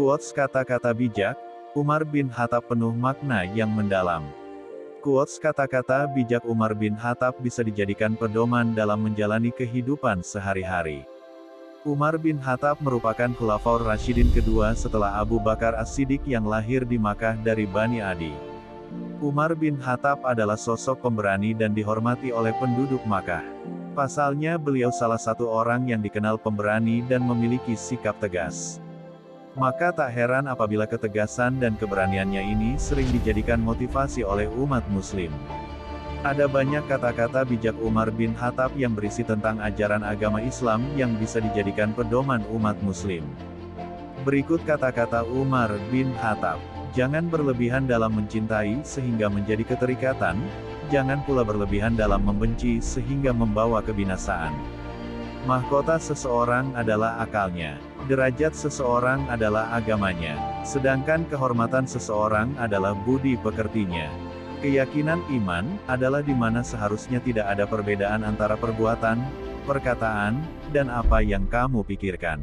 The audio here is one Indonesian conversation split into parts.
Quotes kata-kata bijak, Umar bin Khattab penuh makna yang mendalam. Quotes kata-kata bijak Umar bin Khattab bisa dijadikan pedoman dalam menjalani kehidupan sehari-hari. Umar bin Khattab merupakan Khulafaur Rasyidin kedua setelah Abu Bakar As-Siddiq yang lahir di Makkah dari Bani Adi. Umar bin Khattab adalah sosok pemberani dan dihormati oleh penduduk Makkah. Pasalnya beliau salah satu orang yang dikenal pemberani dan memiliki sikap tegas. Maka tak heran apabila ketegasan dan keberaniannya ini sering dijadikan motivasi oleh umat muslim. Ada banyak kata-kata bijak Umar bin Khattab yang berisi tentang ajaran agama Islam yang bisa dijadikan pedoman umat muslim. Berikut kata-kata Umar bin Khattab. Jangan berlebihan dalam mencintai sehingga menjadi keterikatan, jangan pula berlebihan dalam membenci sehingga membawa kebinasaan. Mahkota seseorang adalah akalnya. Derajat seseorang adalah agamanya. Sedangkan kehormatan seseorang adalah budi pekertinya. Keyakinan iman adalah di mana seharusnya tidak ada perbedaan antara perbuatan, perkataan, dan apa yang kamu pikirkan.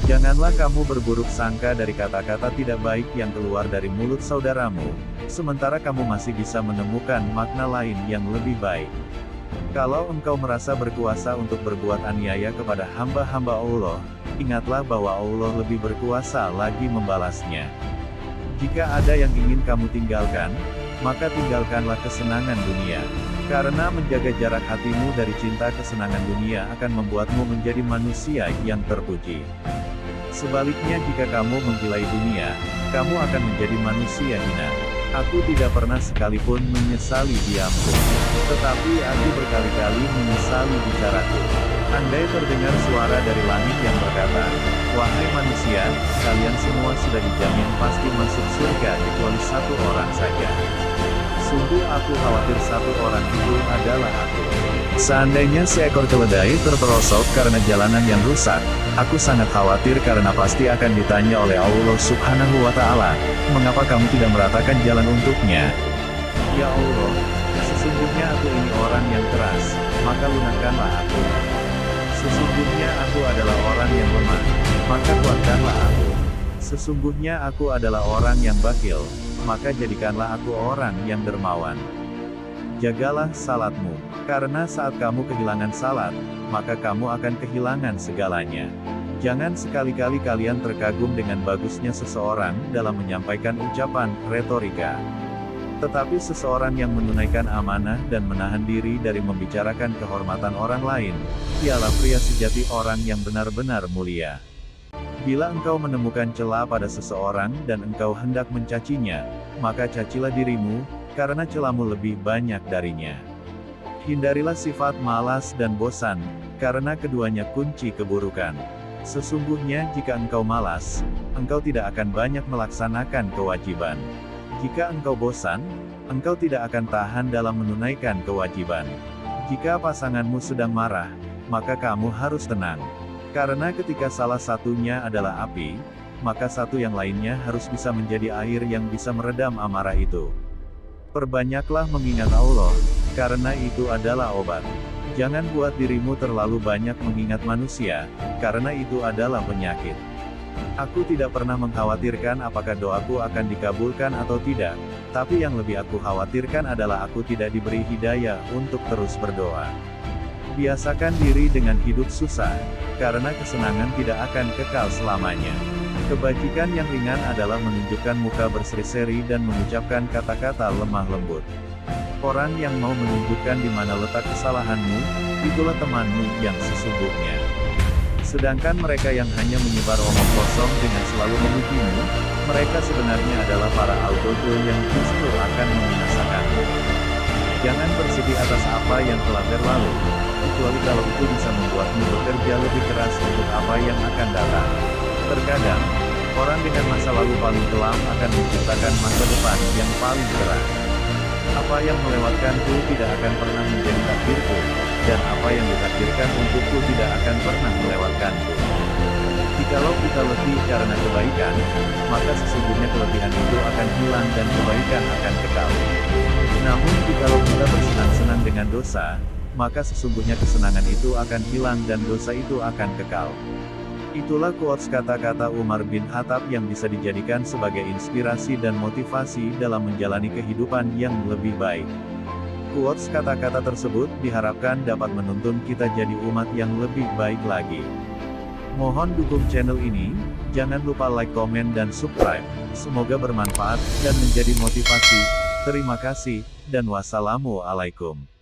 Janganlah kamu berburuk sangka dari kata-kata tidak baik yang keluar dari mulut saudaramu, sementara kamu masih bisa menemukan makna lain yang lebih baik. Kalau engkau merasa berkuasa untuk berbuat aniaya kepada hamba-hamba Allah, ingatlah bahwa Allah lebih berkuasa lagi membalasnya. Jika ada yang ingin kamu tinggalkan, maka tinggalkanlah kesenangan dunia. Karena menjaga jarak hatimu dari cinta kesenangan dunia akan membuatmu menjadi manusia yang terpuji. Sebaliknya jika kamu menggilai dunia, kamu akan menjadi manusia hina. Aku tidak pernah sekalipun menyesali diamku. Tetapi aku berkali-kali menyesali bicaraku. Andai terdengar suara dari langit yang berkata, "Wahai manusia, kalian semua sudah dijamin pasti masuk surga kecuali satu orang saja." Sungguh aku khawatir satu orang itu adalah aku. Seandainya seekor keledai terperosok karena jalanan yang rusak, aku sangat khawatir karena pasti akan ditanya oleh Allah Subhanahu wa Ta'ala, "Mengapa kamu tidak meratakan jalan untuknya?" Ya Allah, sesungguhnya aku ini orang yang keras, maka lunakkanlah aku. Sesungguhnya aku adalah orang yang lemah, maka kuatkanlah aku. Sesungguhnya aku adalah orang yang bakhil, maka jadikanlah aku orang yang dermawan. Jagalah salatmu, karena saat kamu kehilangan salat, maka kamu akan kehilangan segalanya. Jangan sekali-kali kalian terkagum dengan bagusnya seseorang dalam menyampaikan ucapan retorika. Tetapi seseorang yang menunaikan amanah dan menahan diri dari membicarakan kehormatan orang lain, ialah pria sejati orang yang benar-benar mulia. Bila engkau menemukan celah pada seseorang dan engkau hendak mencacinya, maka cacilah dirimu, karena celahmu lebih banyak darinya. Hindarilah sifat malas dan bosan, karena keduanya kunci keburukan. Sesungguhnya jika engkau malas, engkau tidak akan banyak melaksanakan kewajiban. Jika engkau bosan, engkau tidak akan tahan dalam menunaikan kewajiban. Jika pasanganmu sedang marah, maka kamu harus tenang. Karena ketika salah satunya adalah api, maka satu yang lainnya harus bisa menjadi air yang bisa meredam amarah itu. Perbanyaklah mengingat Allah, karena itu adalah obat. Jangan buat dirimu terlalu banyak mengingat manusia, karena itu adalah penyakit. Aku tidak pernah mengkhawatirkan apakah doaku akan dikabulkan atau tidak, tapi yang lebih aku khawatirkan adalah aku tidak diberi hidayah untuk terus berdoa. Biasakan diri dengan hidup susah, karena kesenangan tidak akan kekal selamanya. Kebajikan yang ringan adalah menunjukkan muka berseri-seri dan mengucapkan kata-kata lemah lembut. Orang yang mau menunjukkan di mana letak kesalahanmu, itulah temanmu yang sesungguhnya. Sedangkan mereka yang hanya menyebar omong kosong dengan selalu memujimu, mereka sebenarnya adalah para al-ghul yang justru akan membinasakanmu. Jangan bersedih atas apa yang telah berlalu, kecuali kalau itu bisa membuatmu bekerja lebih keras untuk apa yang akan datang. Terkadang, orang dengan masa lalu paling kelam akan menciptakan masa depan yang paling cerah. Apa yang melewatkanku tidak akan pernah menjadi takdirku, dan apa yang ditakdirkan untukku tidak akan pernah melewatkanku. Jikalau kita letih karena kebaikan, maka sesungguhnya kelebihan itu akan hilang dan kebaikan akan kekal. Namun jikalau kita bersenang-senang dengan dosa, maka sesungguhnya kesenangan itu akan hilang dan dosa itu akan kekal. Itulah quotes kata-kata Umar bin Khattab yang bisa dijadikan sebagai inspirasi dan motivasi dalam menjalani kehidupan yang lebih baik. Quotes kata-kata tersebut diharapkan dapat menuntun kita jadi umat yang lebih baik lagi. Mohon dukung channel ini, jangan lupa like, komen, dan subscribe. Semoga bermanfaat dan menjadi motivasi. Terima kasih, dan wassalamualaikum.